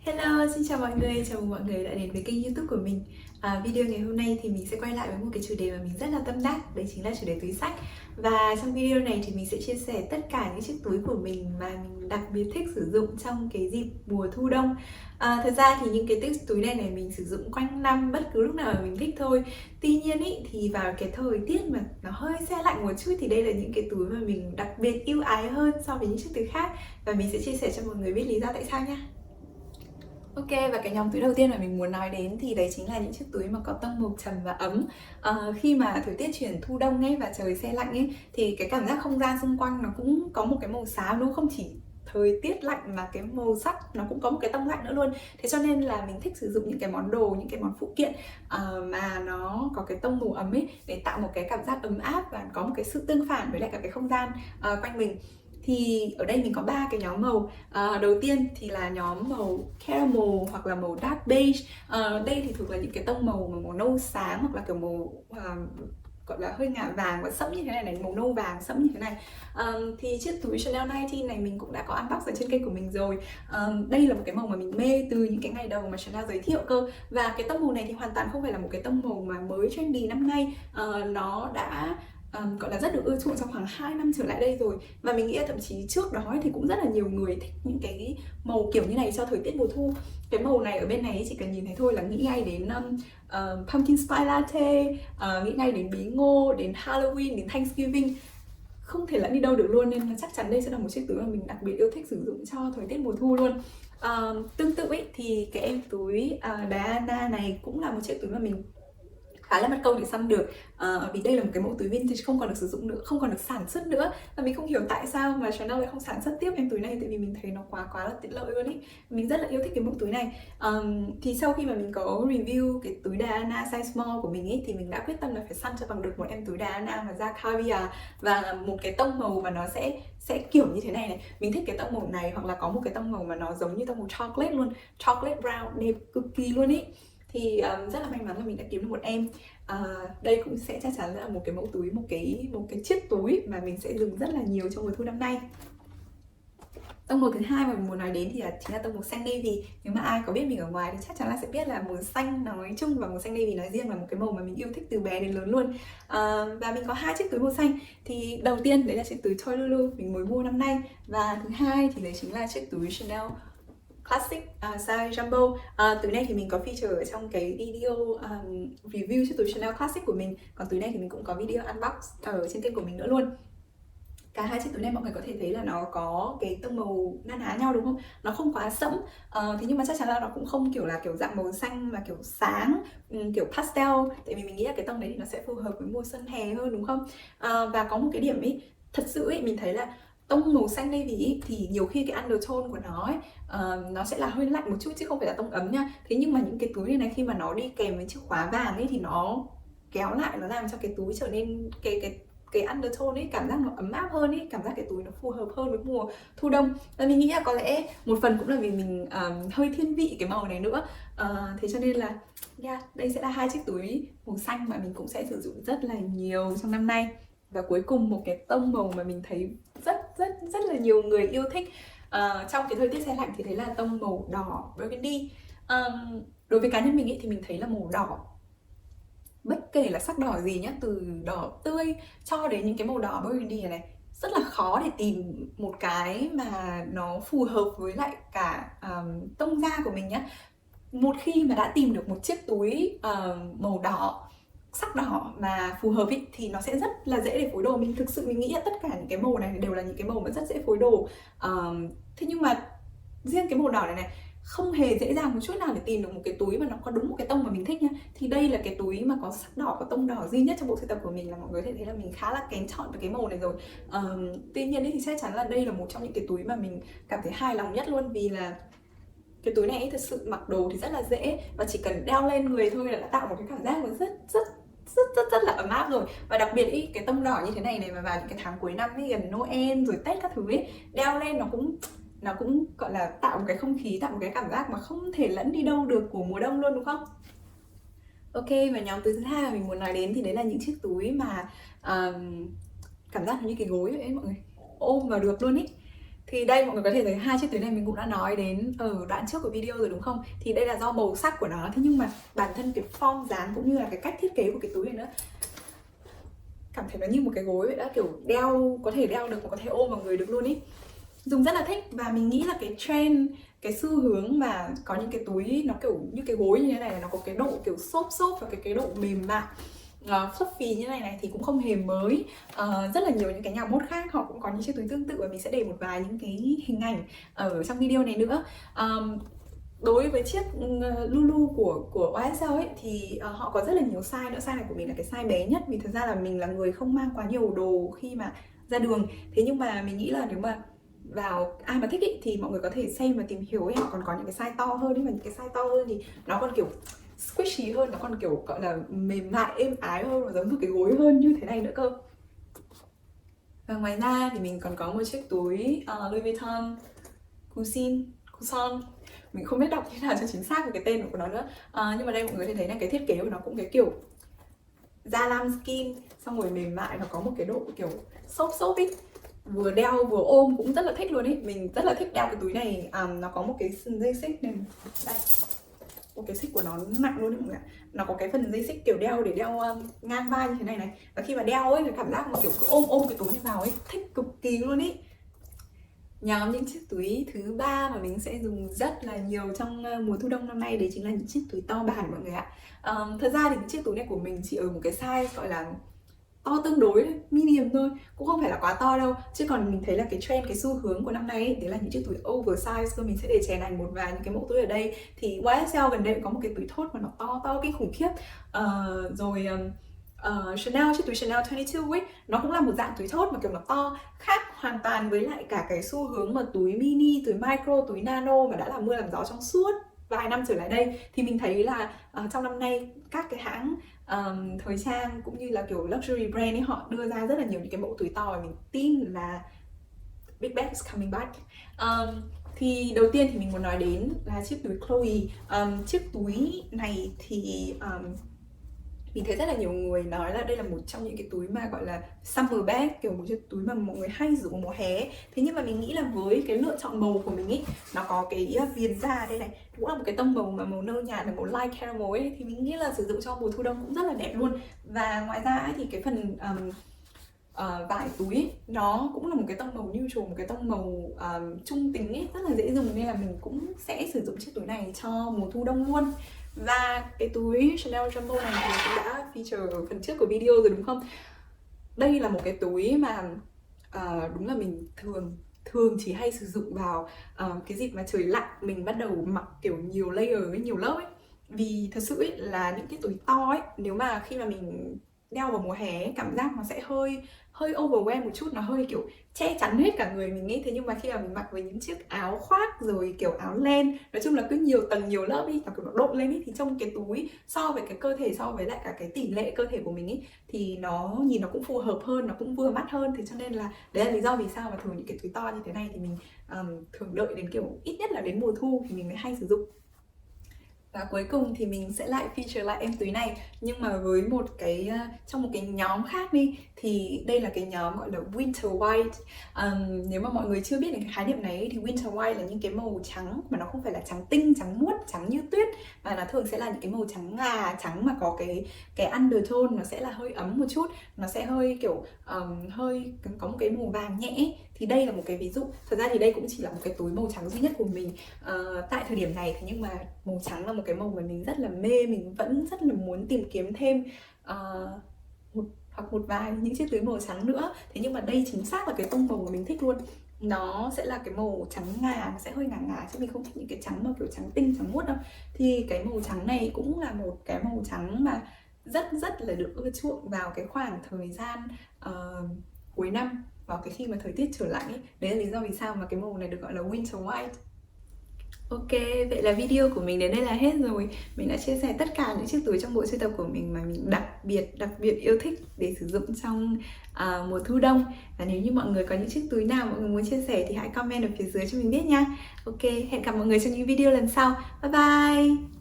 Hello, xin chào mọi người, chào mừng mọi người đã đến với kênh YouTube của mình. Video ngày hôm nay thì mình sẽ quay lại với một cái chủ đề mà mình rất là tâm đắc, đấy chính là chủ đề túi xách. Và trong video này thì mình sẽ chia sẻ tất cả những chiếc túi của mình mà mình đặc biệt thích sử dụng trong cái dịp mùa thu đông. Thật ra thì những cái chiếc túi này mình sử dụng quanh năm bất cứ lúc nào mà mình thích thôi. Tuy nhiên thì vào cái thời tiết mà nó hơi se lạnh một chút thì đây là những cái túi mà mình đặc biệt yêu ái hơn so với những chiếc túi khác. Và mình sẽ chia sẻ cho mọi người biết lý do tại sao nha. Ok, và cái nhóm túi đầu tiên mà mình muốn nói đến thì đấy chính là những chiếc túi mà có tông màu trầm và ấm. Khi mà thời tiết chuyển thu đông ấy và trời se lạnh ấy thì cái cảm giác không gian xung quanh nó cũng có một cái màu xám, đúng không? Không chỉ thời tiết lạnh mà cái màu sắc nó cũng có một cái tông lạnh nữa luôn. Thế cho nên là mình thích sử dụng những cái món đồ, những cái món phụ kiện mà nó có cái tông màu ấm ấy để tạo một cái cảm giác ấm áp và có một cái sự tương phản với lại cả cái không gian quanh mình. Thì ở đây mình có 3 cái nhóm màu. Đầu tiên thì là nhóm màu caramel hoặc là màu dark beige. Đây thì thường là những cái tông màu nâu sáng hoặc là kiểu màu gọi là hơi ngả vàng và sẫm như thế này, màu nâu vàng sẫm như thế này. Thì chiếc túi Chanel 19 này mình cũng đã có unbox ở trên kênh của mình rồi. Đây là một cái màu mà mình mê từ những cái ngày đầu mà Chanel giới thiệu cơ. Và cái tông màu này thì hoàn toàn không phải là một cái tông màu mà mới trendy năm nay. Nó đã gọi là rất được ưa chuộng trong khoảng 2 năm trở lại đây rồi. Và mình nghĩ là thậm chí trước đó thì cũng rất là nhiều người thích những cái màu kiểu như này cho thời tiết mùa thu. Cái màu này ở bên này chỉ cần nhìn thấy thôi là nghĩ ngay đến pumpkin spice latte, nghĩ ngay đến bí ngô, đến Halloween, đến Thanksgiving, không thể lẫn đi đâu được luôn. Nên là chắc chắn đây sẽ là một chiếc túi mà mình đặc biệt yêu thích sử dụng cho thời tiết mùa thu luôn. Tương tự ấy thì cái em túi Diana này cũng là một chiếc túi mà mình khá là mất công để săn được, vì đây là một cái mẫu túi vintage không còn được sử dụng nữa, không còn được sản xuất nữa. Và mình không hiểu tại sao mà Chanel lại không sản xuất tiếp em túi này, tại vì mình thấy nó quá là tiện lợi luôn ý. Mình rất là yêu thích cái mẫu túi này. Thì sau khi mà mình có review cái túi Diana size small của mình ý, thì mình đã quyết tâm là phải săn cho bằng được một em túi Diana mà da caviar và một cái tông màu mà nó sẽ kiểu như thế này. Mình thích cái tông màu này, hoặc là có một cái tông màu mà nó giống như tông màu chocolate luôn, chocolate brown, đẹp cực kỳ luôn ý. Thì rất là may mắn là mình đã kiếm được một em. Đây cũng sẽ chắc chắn là một cái mẫu túi, một cái chiếc túi mà mình sẽ dùng rất là nhiều trong mùa thu năm nay. Tông màu thứ hai mà mình muốn nói đến thì chính là tông màu xanh navy. Nếu mà ai có biết mình ở ngoài thì chắc chắn là sẽ biết là màu xanh nói chung và màu xanh navy nói riêng là một cái màu mà mình yêu thích từ bé đến lớn luôn. Và mình có 2 chiếc túi màu xanh. Thì đầu tiên đấy là chiếc túi Toy Lulu mình mới mua năm nay, và thứ hai thì đấy chính là chiếc túi Chanel Classic size Jumbo. Túi này thì mình có feature ở trong cái video review chiếc túi Chanel Classic của mình. Còn túi này thì mình cũng có video unbox ở trên kênh của mình nữa luôn. Cả hai chiếc túi này mọi người có thể thấy là nó có cái tông màu na ná nhau, đúng không? Nó không quá sẫm, thế nhưng mà chắc chắn là nó cũng không kiểu dạng màu xanh mà kiểu sáng, kiểu pastel. Tại vì mình nghĩ là cái tông đấy thì nó sẽ phù hợp với mùa xuân hè hơn, đúng không? Và có một cái điểm ấy, thật sự ấy, mình thấy là tông màu xanh navy ý, thì nhiều khi cái undertone của nó ấy, nó sẽ là hơi lạnh một chút chứ không phải là tông ấm nha. Thế nhưng mà những cái túi này khi mà nó đi kèm với chiếc khóa vàng ấy thì nó kéo lại, nó làm cho cái túi trở nên cái undertone ấy, cảm giác nó ấm áp hơn ấy, cảm giác cái túi nó phù hợp hơn với mùa thu đông. Và mình nghĩ là có lẽ một phần cũng là vì mình hơi thiên vị cái màu này nữa. Thế cho nên là đây sẽ là 2 chiếc túi màu xanh mà mình cũng sẽ sử dụng rất là nhiều trong năm nay. Và cuối cùng một cái tông màu mà mình thấy rất là nhiều người yêu thích trong cái thời tiết se lạnh thì đấy là tông màu đỏ burgundy. Đối với cá nhân mình ý, thì mình thấy là màu đỏ, bất kể là sắc đỏ gì nhá, từ đỏ tươi cho đến những cái màu đỏ burgundy này, rất là khó để tìm một cái mà nó phù hợp với lại cả tông da của mình nhá. Một khi mà đã tìm được một chiếc túi màu đỏ, sắc đỏ mà phù hợp ý, thì nó sẽ rất là dễ để phối đồ. Mình thực sự mình nghĩ là tất cả những cái màu này đều là những cái màu mà rất dễ phối đồ. Thế nhưng mà riêng cái màu đỏ này không hề dễ dàng một chút nào để tìm được một cái túi mà nó có đúng một cái tông mà mình thích nha. Thì đây là cái túi mà có sắc đỏ, có tông đỏ duy nhất trong bộ sưu tập của mình, là mọi người có thể thấy là mình khá là kén chọn với cái màu này rồi. Tuy nhiên thì chắc chắn là đây là một trong những cái túi mà mình cảm thấy hài lòng nhất luôn, vì là cái túi này thật sự mặc đồ thì rất là dễ, và chỉ cần đeo lên người thôi là đã tạo một cái cảm giác rất là ấm áp rồi. Và đặc biệt ý, cái tông đỏ như thế này mà vào những cái tháng cuối năm ấy, gần Noel rồi Tết các thứ ấy, đeo lên nó cũng gọi là tạo một cái không khí, tạo một cái cảm giác mà không thể lẫn đi đâu được của mùa đông luôn, đúng không? Ok, và nhóm túi thứ hai mà mình muốn nói đến thì đấy là những chiếc túi mà cảm giác như cái gối vậy ấy mọi người, ôm vào được luôn ý. Thì đây mọi người có thể thấy hai chiếc túi này mình cũng đã nói đến ở đoạn trước của video rồi đúng không? Thì đây là do màu sắc của nó. Thế nhưng mà bản thân cái form dáng cũng như là cái cách thiết kế của cái túi này nữa, cảm thấy nó như một cái gối vậy đó, kiểu đeo, có thể đeo được và có thể ôm vào người được luôn ý. Dùng rất là thích và mình nghĩ là cái trend, cái xu hướng mà có những cái túi nó kiểu như cái gối như thế này, nó có cái độ kiểu xốp xốp và cái độ mềm mại fluffy như này thì cũng không hề mới. Rất là nhiều những cái nhà mốt khác họ cũng có những chiếc túi tương tự và mình sẽ để một vài những cái hình ảnh ở trong video này nữa. Đối với chiếc Lulu của YSL ấy thì họ có rất là nhiều size nữa. Size này của mình là cái size bé nhất vì thật ra là mình là người không mang quá nhiều đồ khi mà ra đường. Thế nhưng mà mình nghĩ là nếu mà ai mà thích ý, thì mọi người có thể xem và tìm hiểu ấy, họ còn có những cái size to hơn ấy, và những cái size to hơn thì nó còn kiểu squishy hơn, nó còn kiểu gọi là mềm mại êm ái hơn và giống một cái gối hơn như thế này nữa cơ. Và ngoài ra thì mình còn có một chiếc túi Louis Vuitton Cousin, mình không biết đọc như nào cho chính xác về cái tên của nó nữa. Nhưng mà đây mọi người có thể thấy là cái thiết kế của nó cũng cái kiểu da lam skin, xong rồi mềm mại, nó có một cái độ kiểu xốp xốp ý, vừa đeo vừa ôm cũng rất là thích luôn ý. Mình rất là thích đeo cái túi này. Nó có một cái dây xích này đây, một cái xích của nó nặng luôn đấy mọi người ạ. Nó có cái phần dây xích kiểu đeo để đeo ngang vai như thế này này, và khi mà đeo ấy, cái cảm giác mà kiểu cứ ôm cái túi này vào ấy, thích cực kỳ luôn ý. Nhóm những chiếc túi thứ ba mà mình sẽ dùng rất là nhiều trong mùa thu đông năm nay, đấy chính là những chiếc túi to bản mọi người ạ. Thật ra thì những chiếc túi này của mình chỉ ở một cái size gọi là to tương đối thôi, medium thôi, cũng không phải là quá to đâu. Chứ còn mình thấy là cái trend, cái xu hướng của năm nay ấy, đấy là những chiếc túi oversize. Rồi mình sẽ để chèn ảnh một vài những cái mẫu túi ở đây. Thì YSL gần đây cũng có một cái túi thốt mà nó to kinh khủng khiếp. Chanel, chiếc túi Chanel 22 ấy, nó cũng là một dạng túi thốt mà kiểu nó to, khác hoàn toàn với lại cả cái xu hướng mà túi mini, túi micro, túi nano mà đã làm mưa làm gió trong suốt vài năm trở lại đây. Thì mình thấy là trong năm nay các cái hãng thời trang cũng như là kiểu luxury brand ấy, họ đưa ra rất là nhiều những cái mẫu túi to và mình tin là big bag is coming back. Thì đầu tiên thì mình muốn nói đến là chiếc túi Chloe. Chiếc túi này thì mình thấy rất là nhiều người nói là đây là một trong những cái túi mà gọi là summer bag, kiểu một chiếc túi mà mọi người hay sử dụng mùa hè. Thế nhưng mà mình nghĩ là với cái lựa chọn màu của mình ý, nó có cái viền da đây này, cũng là một cái tông màu mà màu nâu nhạt, là màu light caramel ấy, thì mình nghĩ là sử dụng cho mùa thu đông cũng rất là đẹp luôn. Và ngoài ra ấy, thì cái phần vải túi ấy, nó cũng là một cái tông màu neutral, một cái tông màu trung tính ấy, rất là dễ dùng, nên là mình cũng sẽ sử dụng chiếc túi này cho mùa thu đông luôn. Và cái túi Chanel Jumbo này thì cũng đã feature ở phần trước của video rồi đúng không? Đây là một cái túi mà đúng là mình thường chỉ hay sử dụng vào cái dịp mà trời lạnh, mình bắt đầu mặc kiểu nhiều layer với nhiều lớp ấy. Vì thật sự ấy, là những cái túi to ấy, nếu mà khi mà mình đeo vào mùa hè ấy, cảm giác nó sẽ hơi overwhelm một chút, nó hơi kiểu che chắn hết cả người mình ấy. Thế nhưng mà khi mà mình mặc với những chiếc áo khoác rồi kiểu áo len, nói chung là cứ nhiều tầng nhiều lớp đi, nó kiểu nó độn lên ấy, thì trong cái túi so với cái cơ thể, so với lại cả cái tỷ lệ cơ thể của mình ấy, thì nó nhìn nó cũng phù hợp hơn, nó cũng vừa mắt hơn. Thế cho nên là đấy là lý do vì sao mà thường những cái túi to như thế này thì mình thường đợi đến kiểu ít nhất là đến mùa thu thì mình mới hay sử dụng. Và cuối cùng thì mình sẽ lại feature lại em túi này, nhưng mà với một cái trong một cái nhóm khác đi. Thì đây là cái nhóm gọi là Winter White. Nếu mà mọi người chưa biết đến cái khái niệm này thì Winter White là những cái màu trắng mà nó không phải là trắng tinh, trắng muốt, trắng như tuyết, mà nó thường sẽ là những cái màu trắng ngà, trắng mà có cái undertone nó sẽ là hơi ấm một chút, nó sẽ hơi kiểu hơi có một cái màu vàng nhẹ. Thì đây là một cái ví dụ. Thật ra thì đây cũng chỉ là một cái túi màu trắng duy nhất của mình tại thời điểm này. Thế nhưng mà màu trắng là một cái màu mà mình rất là mê, mình vẫn rất là muốn tìm kiếm thêm một vài những chiếc túi màu trắng nữa. Thế nhưng mà đây chính xác là cái tông màu mà mình thích luôn. Nó sẽ là cái màu trắng ngà, nó sẽ hơi ngà ngà, chứ mình không thích những cái trắng mà kiểu trắng tinh, trắng muốt đâu. Thì cái màu trắng này cũng là một cái màu trắng mà rất là được ưa chuộng vào cái khoảng thời gian cuối năm, vào cái khi mà thời tiết trở lạnh ấy. Đấy là lý do vì sao mà cái màu này được gọi là Winter White. Ok, vậy là video của mình đến đây là hết rồi. Mình đã chia sẻ tất cả những chiếc túi trong bộ sưu tập của mình mà mình đặc biệt yêu thích để sử dụng trong mùa thu đông. Và nếu như mọi người có những chiếc túi nào mọi người muốn chia sẻ thì hãy comment ở phía dưới cho mình biết nha. Ok, hẹn gặp mọi người trong những video lần sau. Bye bye!